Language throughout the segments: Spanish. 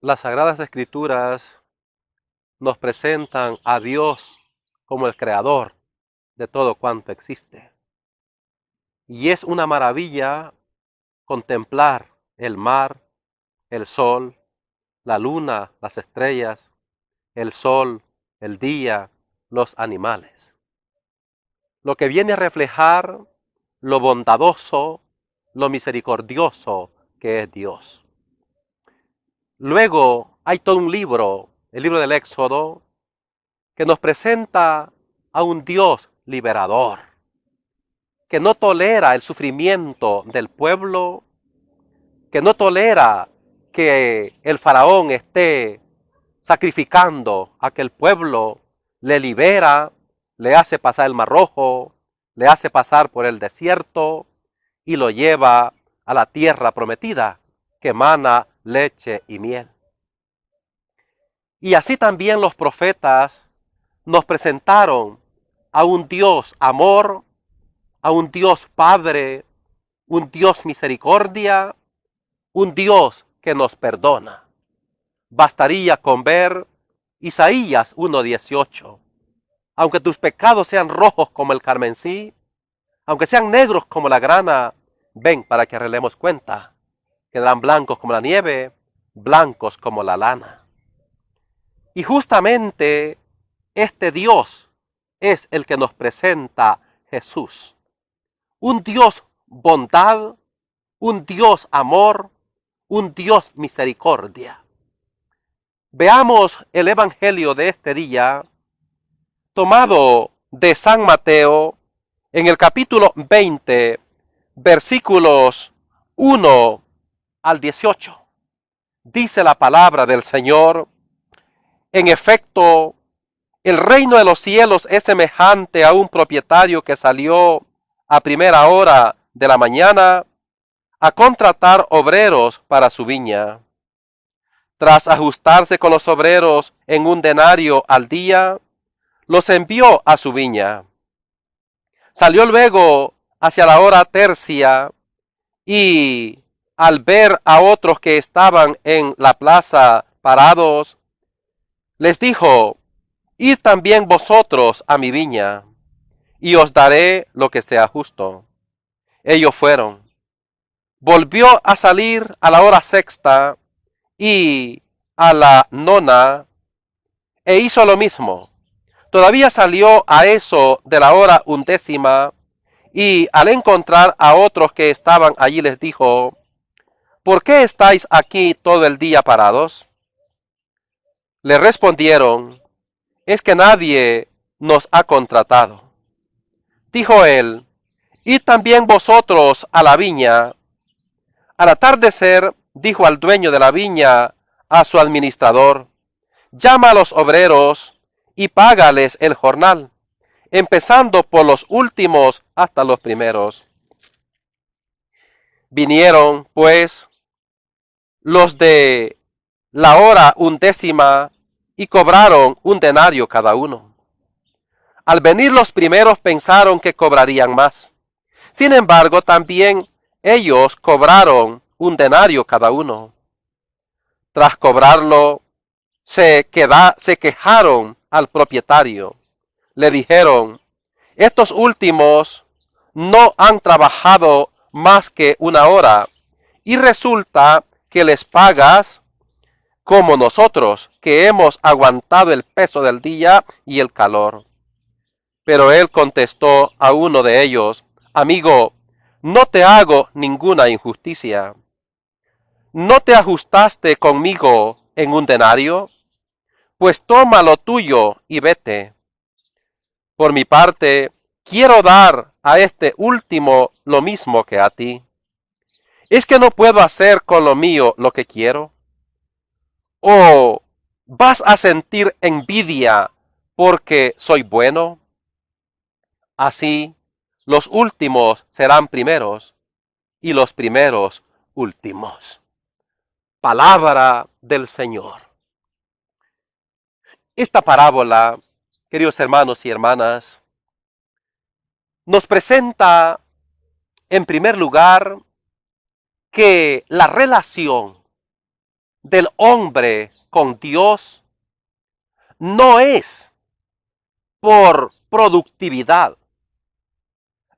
Las Sagradas Escrituras nos presentan a Dios como el creador de todo cuanto existe. Y es una maravilla contemplar el mar, el sol, la luna, las estrellas, el sol, el día, los animales. Lo que viene a reflejar lo bondadoso, lo misericordioso que es Dios. Luego hay todo un libro, el libro del Éxodo, que nos presenta a un Dios liberador, que no tolera el sufrimiento del pueblo, que no tolera que el faraón esté sacrificando a que el pueblo le libera, le hace pasar el Mar Rojo, le hace pasar por el desierto y lo lleva a la tierra prometida, que emana leche y miel. Y así también los profetas nos presentaron a un Dios amor, a un Dios Padre, un Dios misericordia, un Dios que nos perdona. Bastaría con ver Isaías 1:18. Aunque tus pecados sean rojos como el carmesí, aunque sean negros como la grana, ven para que arreglemos cuenta. Quedarán blancos como la nieve, blancos como la lana. Y justamente este Dios es el que nos presenta Jesús. Un Dios bondad, un Dios amor, un Dios misericordia. Veamos el Evangelio de este día, tomado de San Mateo, en el capítulo 20, versículos 1 al 18. Dice la palabra del Señor: en efecto, el reino de los cielos es semejante a un propietario que salió a primera hora de la mañana a contratar obreros para su viña. Tras ajustarse con los obreros en un denario al día, los envió a su viña. Salió luego hacia la hora tercia y, al ver a otros que estaban en la plaza parados, les dijo: id también vosotros a mi viña, y os daré lo que sea justo. Ellos fueron. Volvió a salir a la hora sexta y a la nona, e hizo lo mismo. Todavía salió a eso de la hora undécima, y al encontrar a otros que estaban allí les dijo: ¿por qué estáis aquí todo el día parados? Le respondieron: es que nadie nos ha contratado. Dijo él: id también vosotros a la viña. Al atardecer, dijo al dueño de la viña a su administrador: llama a los obreros y págales el jornal, empezando por los últimos hasta los primeros. Vinieron, pues, los de la hora undécima y cobraron un denario cada uno. Al venir los primeros pensaron que cobrarían más. Sin embargo, también ellos cobraron un denario cada uno. Tras cobrarlo, se quejaron al propietario. Le dijeron: estos últimos no han trabajado más que una hora, y resulta que les pagas como nosotros, que hemos aguantado el peso del día y el calor. Pero él contestó a uno de ellos: amigo, no te hago ninguna injusticia. ¿No te ajustaste conmigo en un denario? Pues toma lo tuyo y vete. Por mi parte, quiero dar a este último lo mismo que a ti. ¿Es que no puedo hacer con lo mío lo que quiero? ¿O vas a sentir envidia porque soy bueno? Así, los últimos serán primeros y los primeros últimos. Palabra del Señor. Esta parábola, queridos hermanos y hermanas, nos presenta, en primer lugar, que la relación del hombre con Dios no es por productividad,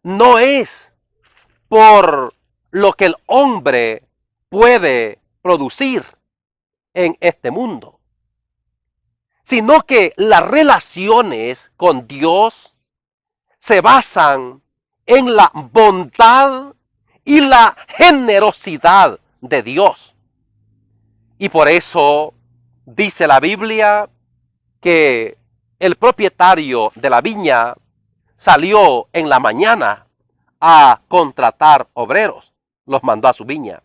no es por lo que el hombre puede producir en este mundo, sino que las relaciones con Dios se basan en la bondad y la generosidad de Dios. Y por eso dice la Biblia que el propietario de la viña salió en la mañana a contratar obreros, los mandó a su viña,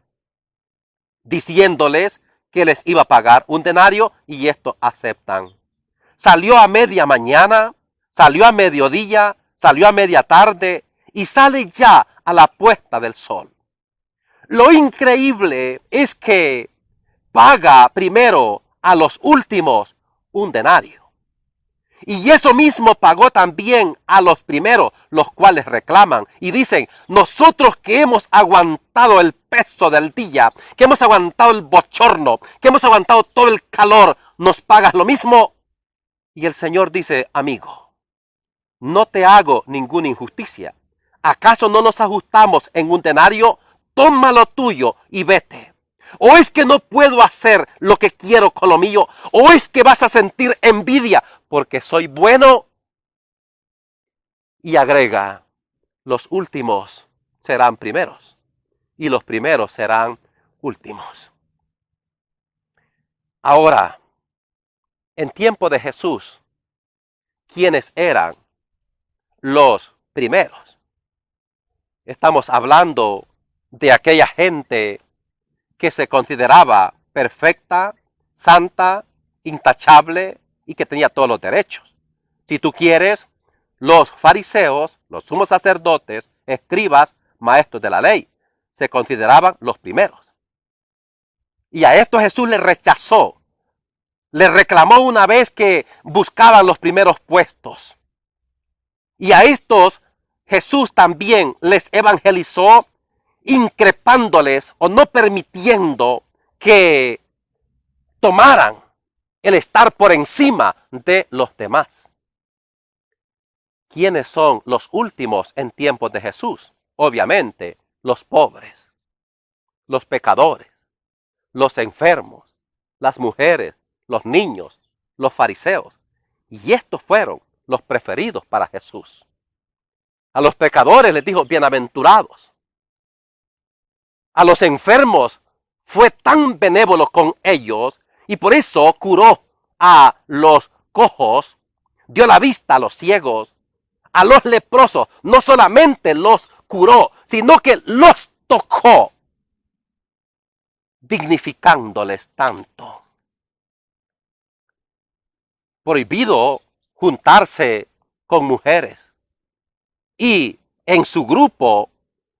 diciéndoles que les iba a pagar un denario y estos aceptan. Salió a media mañana, salió a mediodía, salió a media tarde y sale ya a la puesta del sol. Lo increíble es que paga primero a los últimos un denario. Y eso mismo pagó también a los primeros, los cuales reclaman y dicen, nosotros que hemos aguantado el peso del día, que hemos aguantado el bochorno, que hemos aguantado todo el calor, ¿nos pagas lo mismo? Y el Señor dice, amigo, no te hago ninguna injusticia. ¿Acaso no nos ajustamos en un denario? Toma lo tuyo y vete. ¿O es que no puedo hacer lo que quiero con lo mío? ¿O es que vas a sentir envidia porque soy bueno? Y agrega, los últimos serán primeros y los primeros serán últimos. Ahora, en tiempo de Jesús, ¿quiénes eran los primeros? Estamos hablando de aquella gente que se consideraba perfecta, santa, intachable y que tenía todos los derechos. Si tú quieres, los fariseos, los sumos sacerdotes, escribas, maestros de la ley, se consideraban los primeros. Y a esto Jesús les rechazó. Les reclamó una vez que buscaban los primeros puestos. Y a estos Jesús también les evangelizó, increpándoles o no permitiendo que tomaran el estar por encima de los demás. ¿Quiénes son los últimos en tiempos de Jesús? Obviamente, los pobres, los pecadores, los enfermos, las mujeres, los niños, los fariseos. Y estos fueron los preferidos para Jesús. A los pecadores les dijo, bienaventurados. A los enfermos fue tan benévolo con ellos y por eso curó a los cojos, dio la vista a los ciegos, a los leprosos. No solamente los curó, sino que los tocó, dignificándoles tanto. Prohibido juntarse con mujeres. Y en su grupo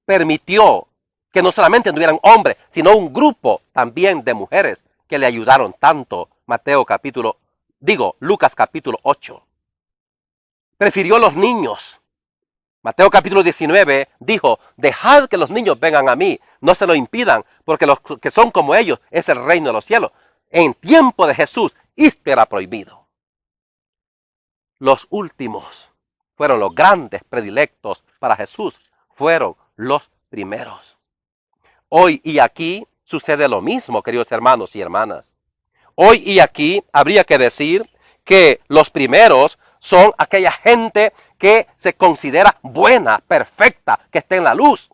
permitió que no solamente tuvieran hombres, sino un grupo también de mujeres que le ayudaron tanto. Lucas capítulo 8. Prefirió los niños. Mateo capítulo 19 dijo, dejad que los niños vengan a mí, no se lo impidan, porque los que son como ellos es el reino de los cielos. En tiempo de Jesús, esto era prohibido. Los últimos fueron los grandes predilectos para Jesús, fueron los primeros. Hoy y aquí sucede lo mismo, queridos hermanos y hermanas. Hoy y aquí habría que decir que los primeros son aquella gente que se considera buena, perfecta, que está en la luz.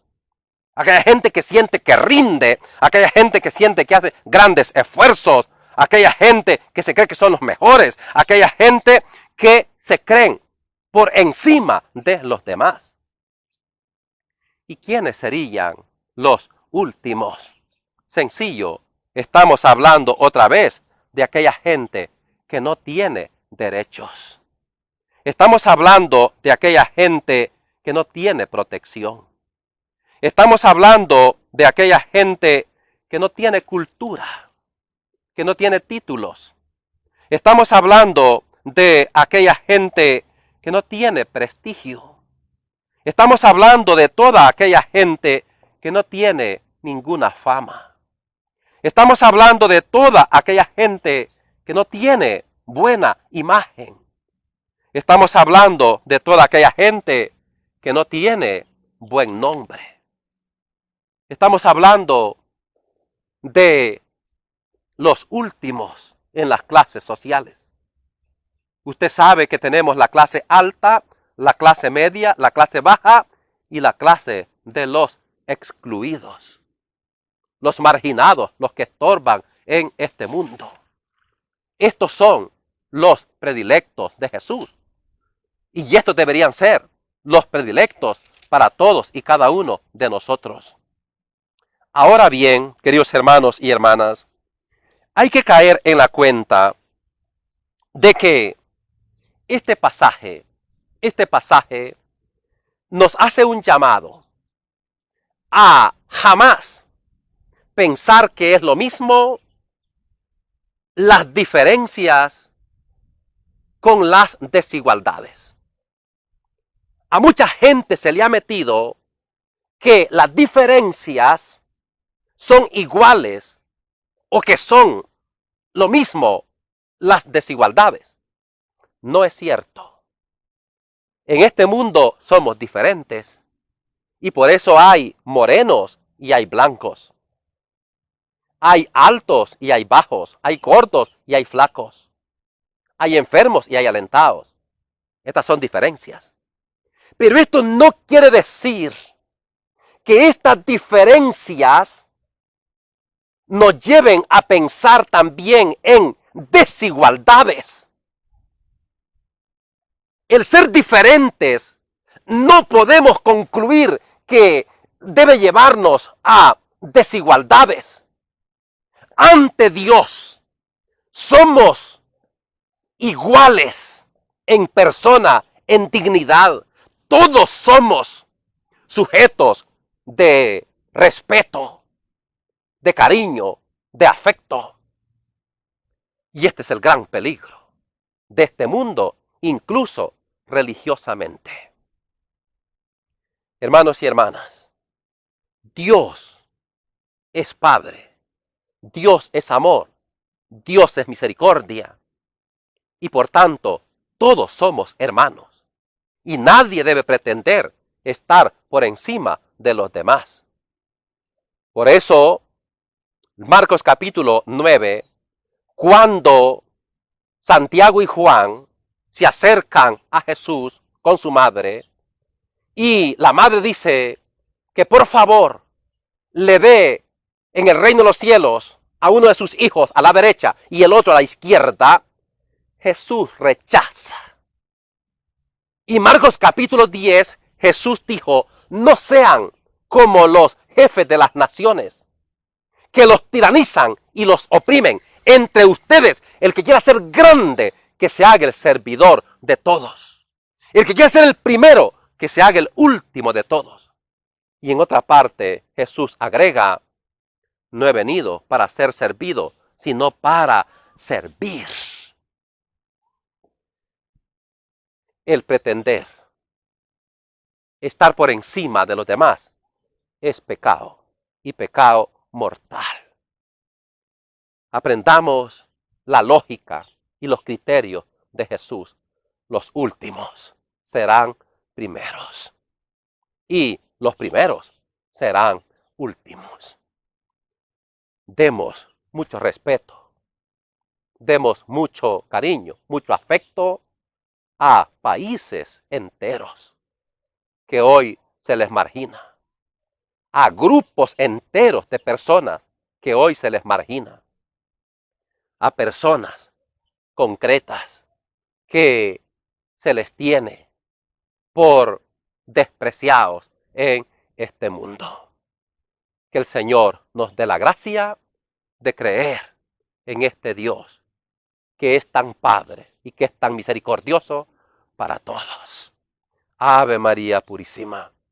Aquella gente que siente que rinde, aquella gente que siente que hace grandes esfuerzos, aquella gente que se cree que son los mejores, aquella gente que se creen por encima de los demás. ¿Y quiénes serían los últimos? Sencillo, estamos hablando otra vez de aquella gente que no tiene derechos. Estamos hablando de aquella gente que no tiene protección. Estamos hablando de aquella gente que no tiene cultura, que no tiene títulos. Estamos hablando de aquella gente que no tiene prestigio. Estamos hablando de toda aquella gente que no tiene ninguna fama. Estamos hablando de toda aquella gente que no tiene buena imagen. Estamos hablando de toda aquella gente que no tiene buen nombre. Estamos hablando de los últimos en las clases sociales. Usted sabe que tenemos la clase alta, la clase media, la clase baja y la clase de los excluidos. Los marginados, los que estorban en este mundo. Estos son los predilectos de Jesús. Y estos deberían ser los predilectos para todos y cada uno de nosotros. Ahora bien, queridos hermanos y hermanas, hay que caer en la cuenta de que este pasaje nos hace un llamado a jamás pensar que es lo mismo las diferencias con las desigualdades. A mucha gente se le ha metido que las diferencias son iguales o que son lo mismo las desigualdades. No es cierto. En este mundo somos diferentes y por eso hay morenos y hay blancos. Hay altos y hay bajos, hay cortos y hay flacos. Hay enfermos y hay alentados. Estas son diferencias. Pero esto no quiere decir que estas diferencias nos lleven a pensar también en desigualdades. El ser diferentes no podemos concluir que debe llevarnos a desigualdades. Ante Dios somos iguales en persona, en dignidad. Todos somos sujetos de respeto, de cariño, de afecto. Y este es el gran peligro de este mundo, incluso religiosamente. Hermanos y hermanas, Dios es Padre, Dios es amor, Dios es misericordia. Y por tanto, todos somos hermanos. Y nadie debe pretender estar por encima de los demás. Por eso, Marcos capítulo 9, cuando Santiago y Juan se acercan a Jesús con su madre, y la madre dice que por favor le dé en el reino de los cielos a uno de sus hijos a la derecha y el otro a la izquierda, Jesús rechaza. Y Marcos capítulo 10, Jesús dijo, no sean como los jefes de las naciones, que los tiranizan y los oprimen. Entre ustedes, el que quiera ser grande, que se haga el servidor de todos. El que quiera ser el primero, que se haga el último de todos. Y en otra parte, Jesús agrega, no he venido para ser servido, sino para servir. El pretender estar por encima de los demás es pecado, y pecado mortal. Aprendamos la lógica y los criterios de Jesús. Los últimos serán primeros y los primeros serán últimos. Demos mucho respeto, demos mucho cariño, mucho afecto a países enteros que hoy se les margina, a grupos enteros de personas que hoy se les margina, a personas concretas que se les tiene por despreciados en este mundo. Que el Señor nos dé la gracia de creer en este Dios que es tan Padre y que es tan misericordioso para todos. Ave María Purísima.